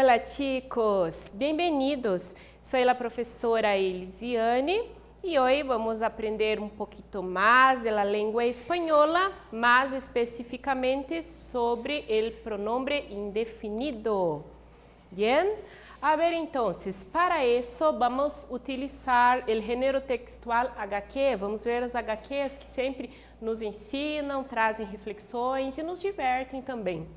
Hola chicos, bienvenidos. Soy la profesora Elisiane y hoy vamos a aprender un poquito más de la lengua española, más específicamente sobre el pronombre indefinido. Bien, a ver entonces, para eso vamos a utilizar el género textual HQ, vamos ver as HQs que sempre nos ensinam, trazem reflexões e nos divertem também.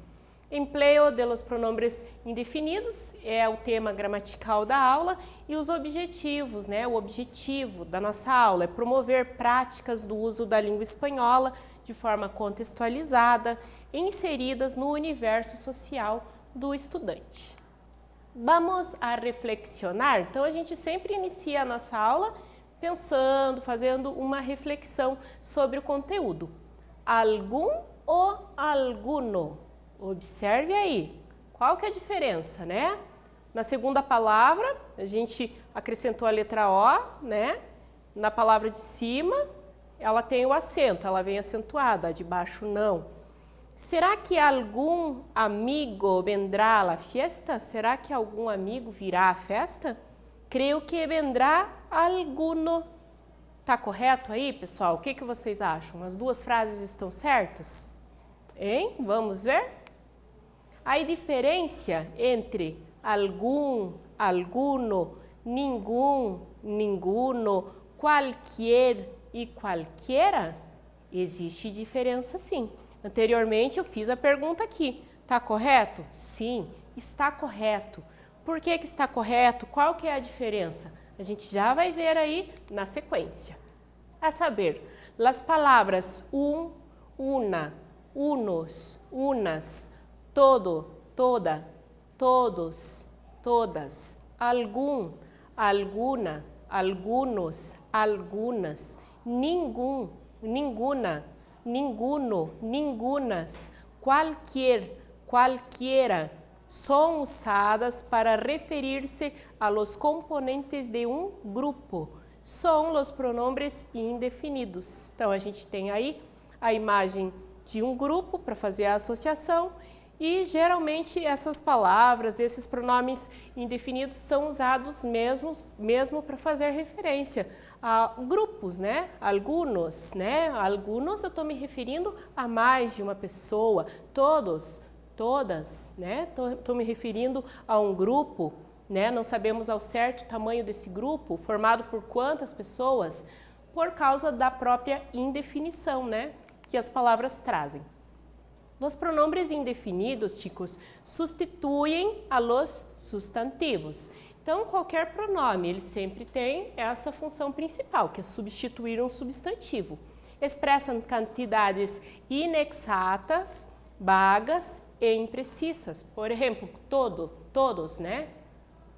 Empleo de los pronombres indefinidos é o tema gramatical da aula e os objetivos, né? O objetivo da nossa aula é promover práticas do uso da língua espanhola de forma contextualizada, inseridas no universo social do estudante. Vamos a reflexionar? Então, a gente sempre inicia a nossa aula pensando, fazendo uma reflexão sobre o conteúdo. Algum ou alguno? Observe aí, qual que é a diferença, né? Na segunda palavra, a gente acrescentou a letra O, né? Na palavra de cima, ela tem o acento, ela vem acentuada, a de baixo não. Será que algum amigo vendrá à fiesta? Será que algum amigo virá à festa? Creio que vendrá alguno. Tá correto aí, pessoal? O que vocês acham? As duas frases estão certas? Hein? Vamos ver? A diferença entre algum, alguno, ninguém, ninguno, qualquer e qualquer? Existe diferença sim. Anteriormente eu fiz a pergunta aqui, tá correto? Sim, está correto. Por que está correto? Qual que é a diferença? A gente já vai ver aí na sequência. A saber, as palavras una, unos, unas, todo, toda, todos, todas, algum, alguna, algunos, algunas, ninguém, ninguna, ninguno, ningunas, qualquer, qualquiera, são usadas para referir-se a los componentes de um grupo. São os pronombres indefinidos. Então, a gente tem aí a imagem de um grupo para fazer a associação e, geralmente, essas palavras, esses pronomes indefinidos são usados mesmo para fazer referência a grupos, né? Algunos, né? Algunos eu estou me referindo a mais de uma pessoa, todos, todas, né? Estou me referindo a um grupo, né? Não sabemos ao certo o tamanho desse grupo, formado por quantas pessoas, por causa da própria indefinição, né? Que as palavras trazem. Os pronombres indefinidos, chicos, substituem a los substantivos. Então, qualquer pronome, ele sempre tem essa função principal, que é substituir um substantivo. Expressam quantidades inexatas, vagas e imprecisas. Por exemplo, todos, né?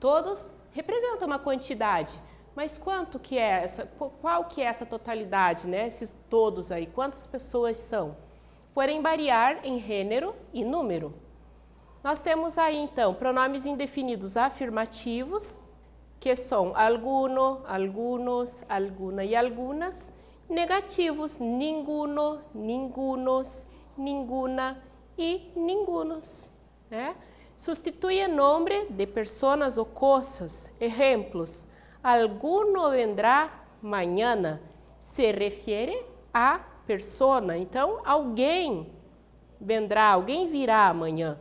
Todos representam uma quantidade, mas quanto que é essa? Qual que é essa totalidade, né? Esses todos aí, quantas pessoas são? Podem variar em gênero e número. Nós temos aí, então, pronomes indefinidos afirmativos, que são alguno, algunos, alguna e algunas, negativos, ninguno, ningunos, ninguna e ningunos, né? Substitui nome de pessoas ou coisas. Exemplos, alguno vendrá mañana, se refere a persona, então alguém vendrá, alguém virá amanhã.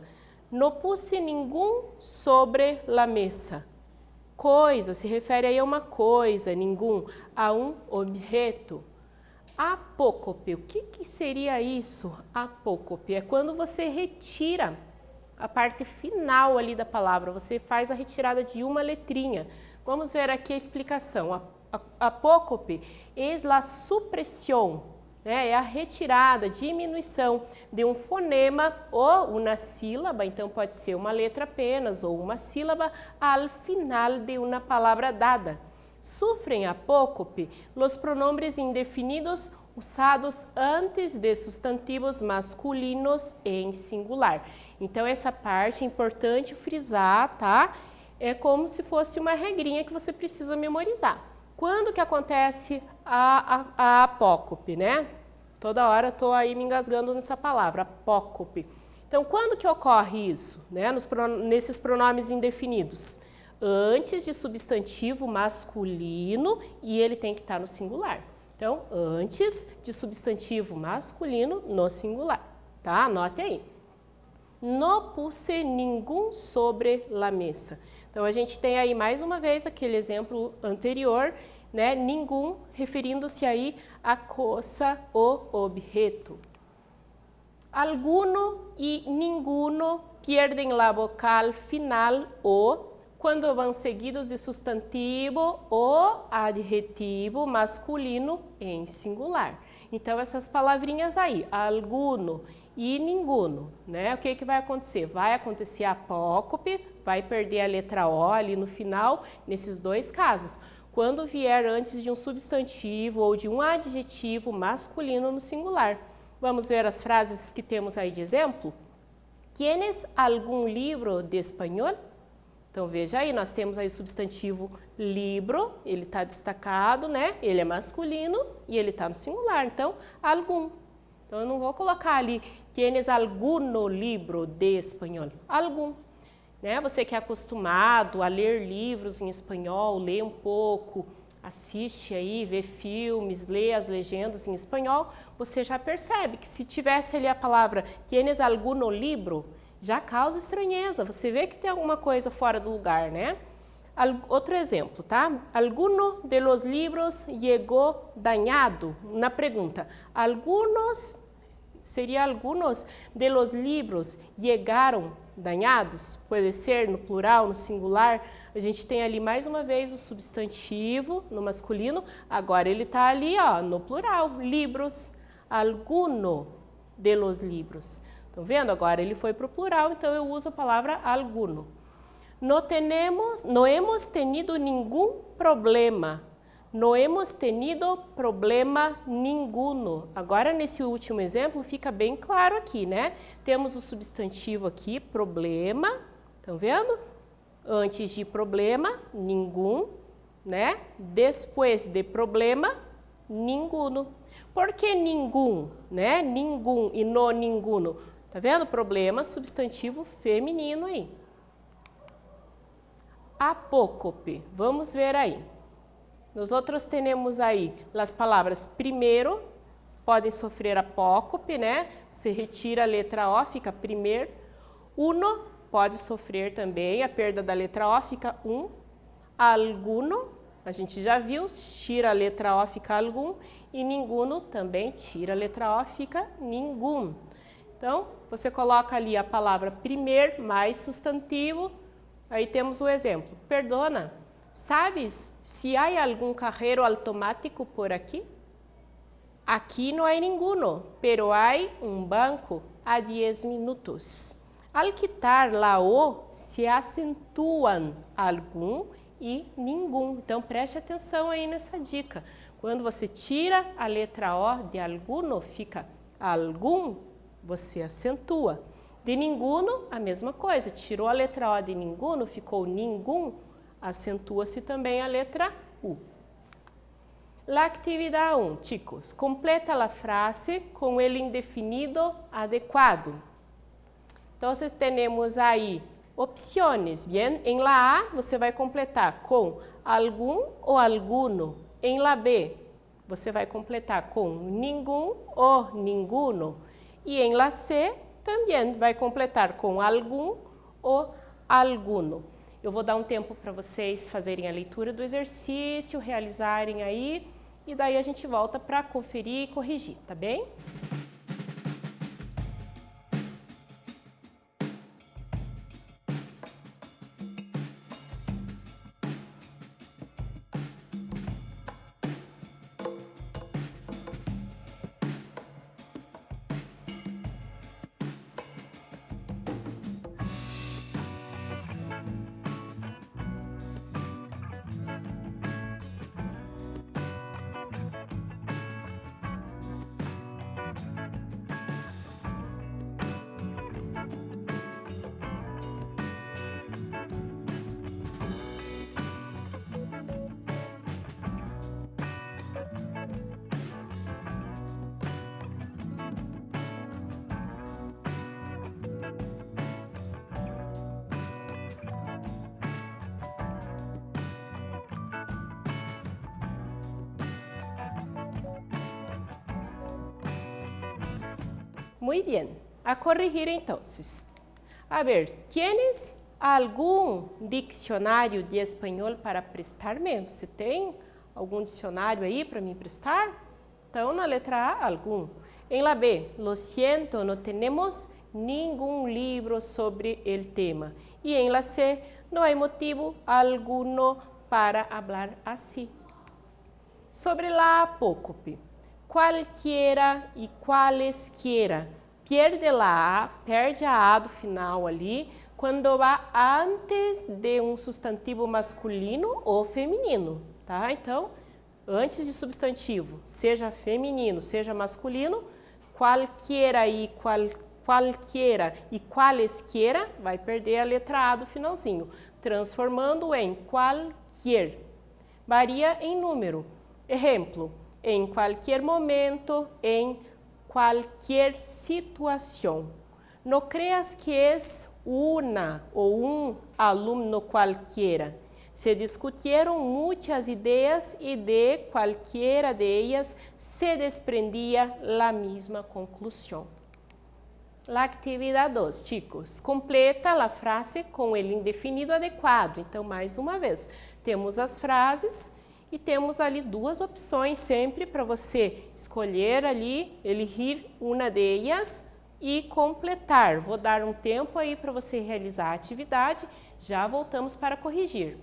Não puse nenhum sobre la mesa. Coisa, se refere aí a uma coisa, nenhum, a um objeto. Apócope, o que seria isso? Apócope é quando você retira a parte final ali da palavra, você faz a retirada de uma letrinha. Vamos ver aqui a explicação. Apócope é a supressão, é a retirada, diminuição de um fonema ou uma sílaba, então pode ser uma letra apenas ou uma sílaba ao final de uma palavra dada. Sofrem apócope os pronombres indefinidos usados antes de substantivos masculinos em singular. Então essa parte é importante frisar, tá? É como se fosse uma regrinha que você precisa memorizar. Quando que acontece a apócope, né? Toda hora estou aí me engasgando nessa palavra, apócope. Então, quando que ocorre isso? Né? Nesses pronomes indefinidos? Antes de substantivo masculino e ele tem que estar no singular. Então, antes de substantivo masculino no singular, tá? Anote aí. No puse ningún sobre la mesa. Então, a gente tem aí mais uma vez aquele exemplo anterior, né? Ningún, referindo-se aí a coisa ou objeto. Alguno y ninguno pierden la vocal final o quando vão seguidos de substantivo ou adjetivo masculino em singular. Então, essas palavrinhas aí, alguno e ninguno, né? O que que vai acontecer? Vai acontecer apócope, vai perder a letra O ali no final, nesses dois casos. Quando vier antes de um substantivo ou de um adjetivo masculino no singular. Vamos ver as frases que temos aí de exemplo? ¿Tienes algum livro de espanhol? Então, veja aí, nós temos aí o substantivo libro, ele está destacado, né? Ele é masculino e ele está no singular, então, algum. Então, eu não vou colocar ali, ¿tienes alguno libro de espanhol? Algum. Né? Você que é acostumado a ler livros em espanhol, lê um pouco, assiste aí, vê filmes, lê as legendas em espanhol, você já percebe que se tivesse ali a palavra ¿tienes alguno libro? Já causa estranheza, você vê que tem alguma coisa fora do lugar, né? Outro exemplo, tá? Alguno de los libros llegó dañado. Na pergunta, seria algunos de los libros llegaram dañados? Pode ser no plural, no singular. A gente tem ali mais uma vez o substantivo no masculino, agora ele está ali ó, no plural, libros, alguno de los libros. Estão vendo? Agora ele foi para o plural, então eu uso a palavra alguno. No hemos tenido ningún problema. No hemos tenido problema ninguno. Agora, nesse último exemplo, fica bem claro aqui, né? Temos o substantivo aqui, problema. Estão vendo? Antes de problema, ninguém, né? Depois de problema, ninguno. Por que ninguém, né? Ninguém e no ninguno. Tá vendo? Problema, substantivo feminino aí. Apócope. Vamos ver aí. Nós outros temos aí as palavras primeiro, podem sofrer apócope, né? Você retira a letra O, fica primeiro. Uno pode sofrer também a perda da letra O, fica um. Alguno, a gente já viu, tira a letra O, fica algum. E ninguno também tira a letra O, fica ninguém. Então, você coloca ali a palavra primeiro mais substantivo. Aí temos o exemplo. Perdona, sabes se há algum carreiro automático por aqui? Aqui não há ninguno, pero há um banco a 10 minutos. Al quitar la O, se acentuam algum e ninguém. Então, preste atenção aí nessa dica. Quando você tira a letra O de alguno, fica algum, você acentua. De ninguno, a mesma coisa. Tirou a letra O de ninguno, ficou ninguém, acentua-se também a letra U. La actividad 1, chicos. Completa a frase com o indefinido adequado. Então, temos aí opções, bien? Em la A, você vai completar com algum ou alguno. Em la B, você vai completar com ninguém ou ninguno. E em la C, também vai completar com algum ou alguno. Eu vou dar um tempo para vocês fazerem a leitura do exercício, realizarem aí, e daí a gente volta para conferir e corrigir, tá bem? Muy bien. A corrigir entonces. A ver, ¿tienes algum dicionário de espanhol para prestar-me? Você tem algum dicionário aí para me emprestar? Então, na letra A, algum. Em la B, lo siento, no tenemos ningún libro sobre el tema. Y en la C, no hay motivo alguno para hablar así. Sobre la apócope, cualquiera e cualesquiera. Perde la A, perde a A do final ali, quando va antes de um substantivo masculino ou feminino, tá? Então, antes de substantivo, seja feminino, seja masculino, qualquiera e qualesquiera, vai perder a letra A do finalzinho, transformando em qualquer. Varia em número. Exemplo, em qualquer momento, em qualquer situação. No creas que es una ou um alumno cualquiera. Se discutieron muchas ideas y de cualquiera de ellas se desprendía la misma conclusión. La actividad 2, chicos, completa a frase com el indefinido adequado. Então, mais uma vez, temos as frases e temos ali duas opções sempre para você escolher ali, elegir uma delas e completar. Vou dar um tempo aí para você realizar a atividade, já voltamos para corrigir.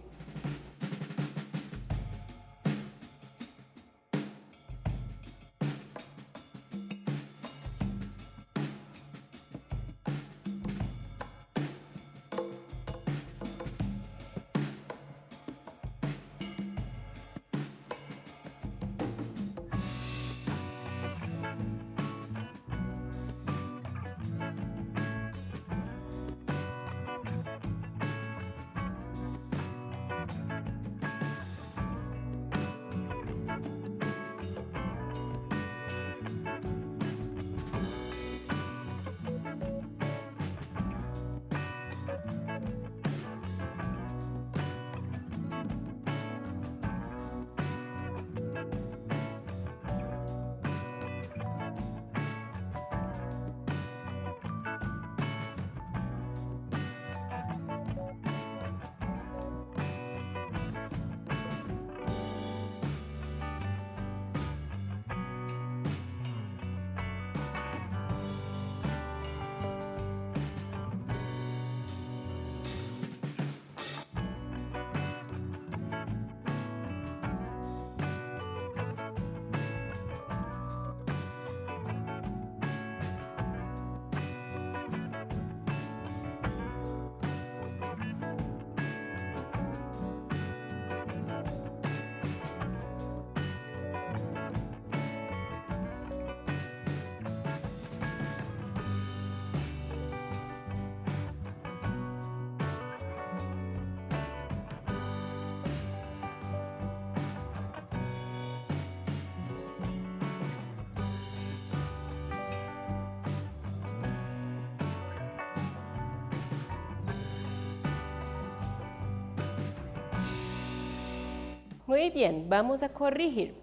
Muy bien, vamos a corregir.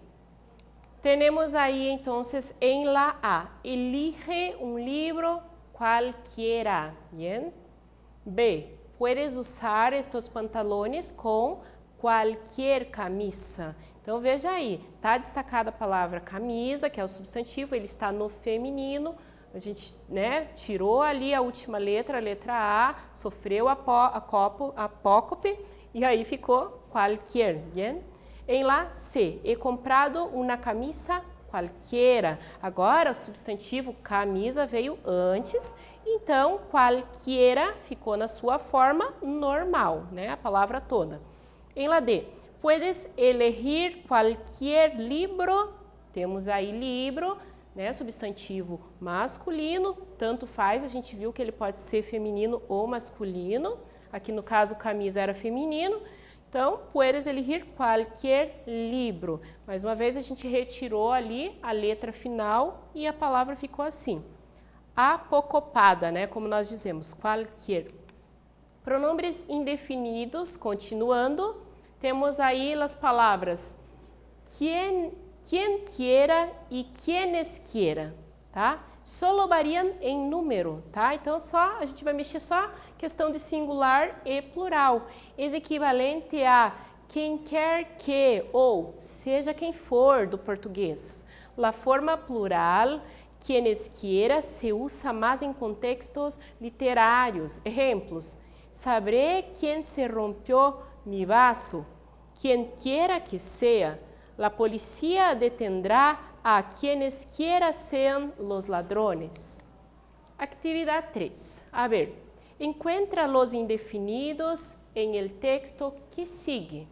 Tenemos ahí entonces en la A, elige un libro cualquiera, ¿bien? B, puedes usar estos pantalones com qualquer camisa. Então veja aí, está destacada a palavra camisa, que é o substantivo, ele está no feminino. A gente, né, tirou ali a última letra, a letra A, sofreu apócope e aí ficou qualquer, ¿bien? Em la C, he comprado uma camisa qualquer. Agora o substantivo camisa veio antes, então qualquer ficou na sua forma normal, né? A palavra toda. Em la D, puedes elegir qualquer libro. Temos aí libro, né? Substantivo masculino, tanto faz, a gente viu que ele pode ser feminino ou masculino. Aqui no caso camisa era feminino. Então, puedes elegir qualquer libro. Mais uma vez, a gente retirou ali a letra final e a palavra ficou assim. Apocopada, né? Como nós dizemos, qualquer. Pronombres indefinidos, continuando, temos aí as palavras quien quiera e quienes quiera, tá? solo variam em número, tá? Então, a gente vai mexer só questão de singular e plural. É equivalente a quem quer que, ou seja quem for do português. La forma plural, quienes quiera, se usa mais em contextos literários. Exemplos, sabré quién se rompió mi vaso, quien quiera que sea. La policía detendrá a quienes quiera sean los ladrones. Actividade 3. A ver, encuentra los indefinidos en el texto que sigue.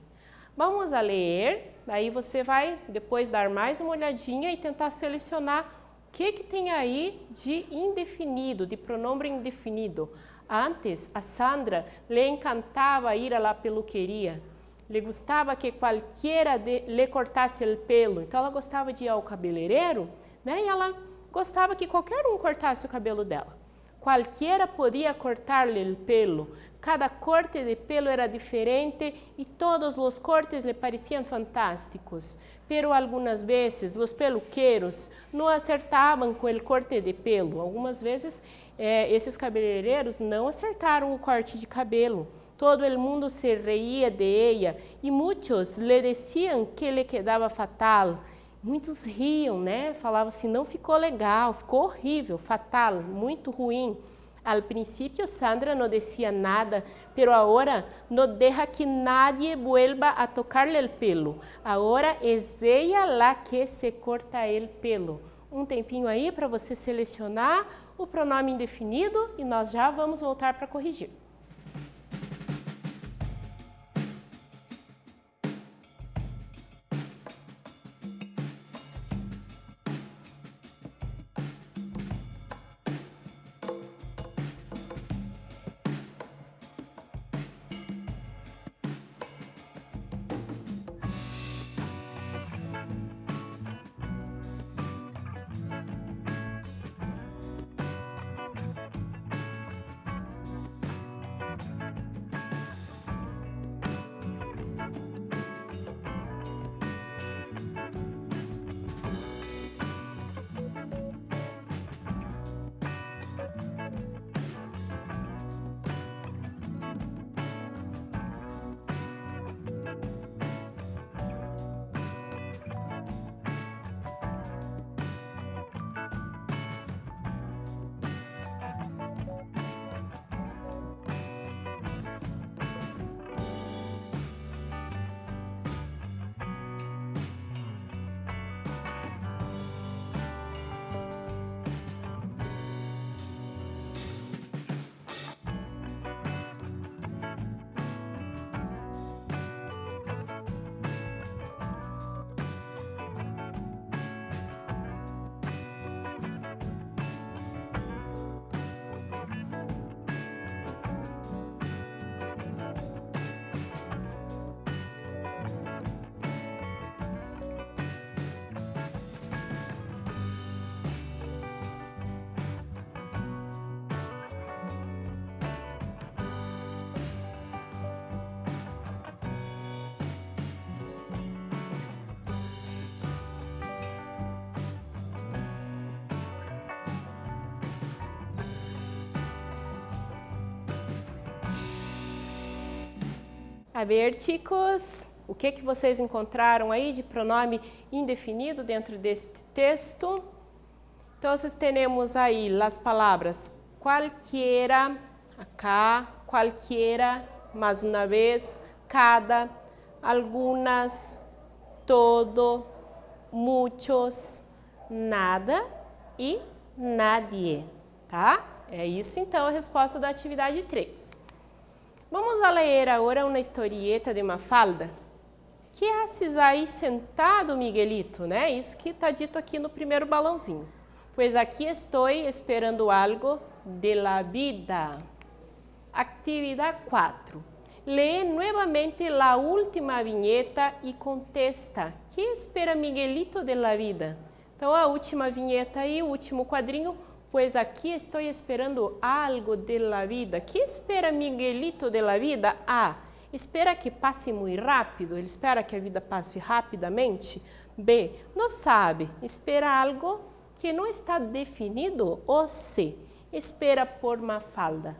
Vamos a ler, aí você vai depois dar mais uma olhadinha e tentar selecionar o que tem aí de indefinido, de pronome indefinido. Antes, a Sandra le encantava ir a la peluqueria. Le gostava que qualquer lhe cortasse o pelo. Então, ela gostava de ir ao cabeleireiro, né? E ela gostava que qualquer um cortasse o cabelo dela. Qualquer podia cortar-lhe o pelo. Cada corte de pelo era diferente e todos os cortes lhe pareciam fantásticos. Pero algumas vezes os peluqueiros não acertavam com o corte de pelo. Algumas vezes esses cabeleireiros não acertaram o corte de cabelo. Todo el mundo se reía de ella e muitos lhe diziam que lhe quedava fatal. Muitos riam, né? Falavam assim, não ficou legal, ficou horrível, fatal, muito ruim. Al princípio, Sandra não dizia nada, pero agora não deixa que nadie vuelva a tocar-lhe o pelo. Agora é ella la que se corta el pelo. Um tempinho aí para você selecionar o pronome indefinido e nós já vamos voltar para corrigir. A ver, chicos, o que vocês encontraram aí de pronome indefinido dentro deste texto? Então, temos aí as palavras qualquiera, acá, qualquiera, mais uma vez, cada, algunas, todo, muchos, nada e nadie, tá? É isso então a resposta da atividade 3. Vamos a ler agora uma historieta de Mafalda. Que haces aí sentado, Miguelito? Né? Isso que está dito aqui no primeiro balãozinho. Pois aqui estou esperando algo de la vida. Atividade 4. Lee novamente a última vinheta e contesta. Que espera Miguelito de la vida? Então, a última vinheta aí, o último quadrinho. Pois aqui estou esperando algo de la vida. Que espera Miguelito de la vida? A. Espera que passe muito rápido. Ele espera que a vida passe rapidamente. B. Não sabe. Espera algo que não está definido o se. Espera por Mafalda.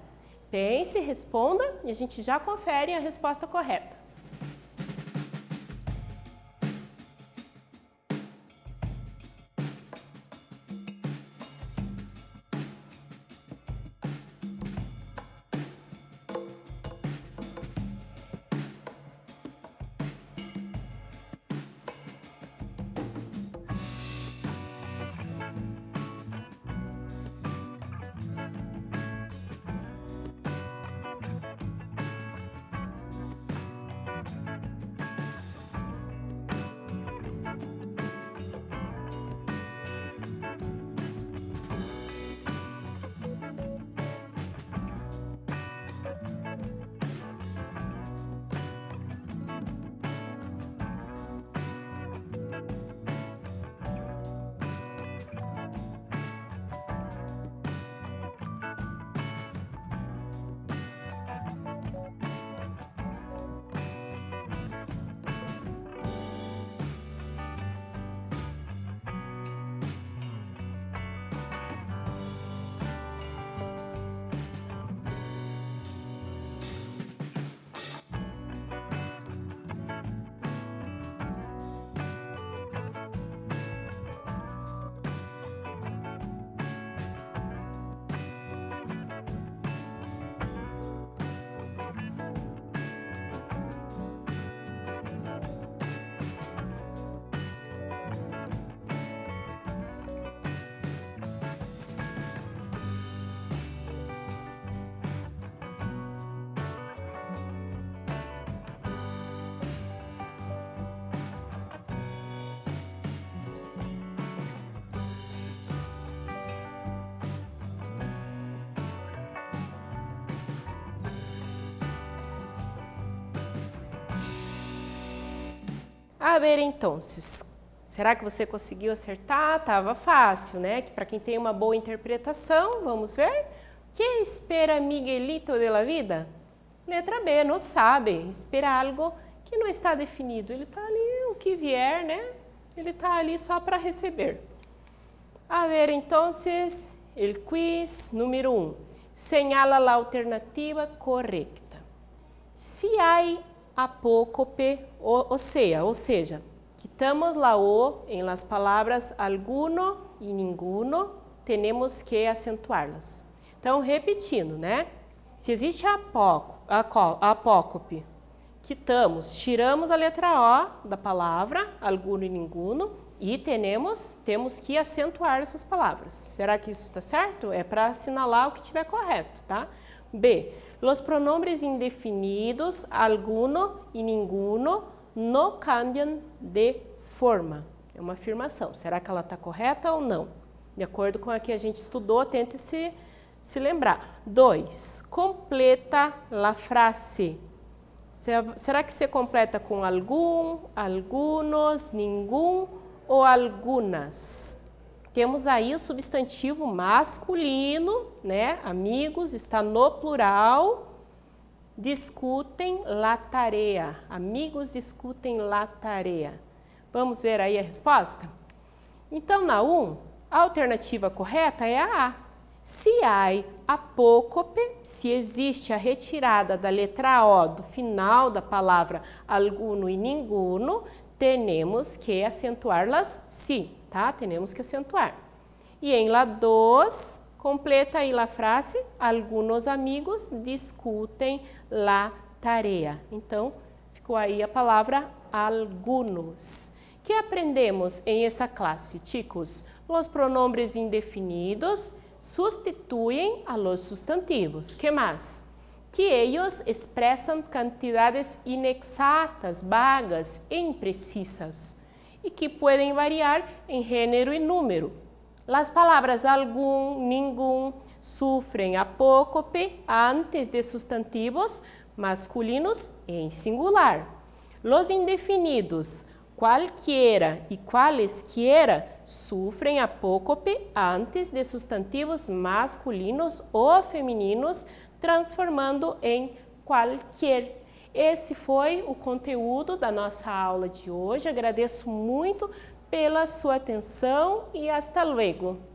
Pense, responda e a gente já confere a resposta correta. A ver, então, será que você conseguiu acertar? Tava fácil, né? Para quem tem uma boa interpretação, vamos ver. Que espera Miguelito de la vida? Letra B, não sabe. Espera algo que não está definido. Ele está ali, o que vier, né? Ele está ali só para receber. A ver, então, o quiz número 1. Señala a alternativa correcta. Se há apócope, ou seja, quitamos la O em las palavras alguno e ninguno, temos que acentuá-las. Então, repetindo, né? Se existe apócope, tiramos a letra O da palavra alguno e ninguno e temos que acentuar essas palavras. Será que isso está certo? É para assinalar o que estiver correto, tá? B. Los pronombres indefinidos, alguno e ninguno, no cambiam de forma. É uma afirmação. Será que ela está correta ou não? De acordo com a que a gente estudou, tente se lembrar. 2. Completa la frase. Será que você completa com algum, algunos, ninguém ou algunas? Temos aí o substantivo masculino, né? Amigos, está no plural. Discutem la tarea. Amigos discutem la tarea. Vamos ver aí a resposta? Então, na 1, a alternativa correta é a A. Se há apócope, se existe a retirada da letra O do final da palavra alguno e ninguno, temos que acentuá-las sim, tá? Temos que acentuar. E em la 2, completa aí a frase, algunos amigos discutem la tarea. Então, ficou aí a palavra algunos. Que aprendemos em essa classe, chicos? Os pronombres indefinidos sustituem a los sustantivos. Que mais? Que eles expressam quantidades inexatas, vagas e imprecisas e que podem variar em gênero e número. As palavras algum, ninguém sofrem apócope antes de sustantivos masculinos em singular. Los indefinidos, qualquiera e qualesquiera, sofrem apócope antes de sustantivos masculinos ou femininos, transformando em qualquer. esse foi o conteúdo da nossa aula de hoje. Agradeço muito pela sua atenção e hasta luego.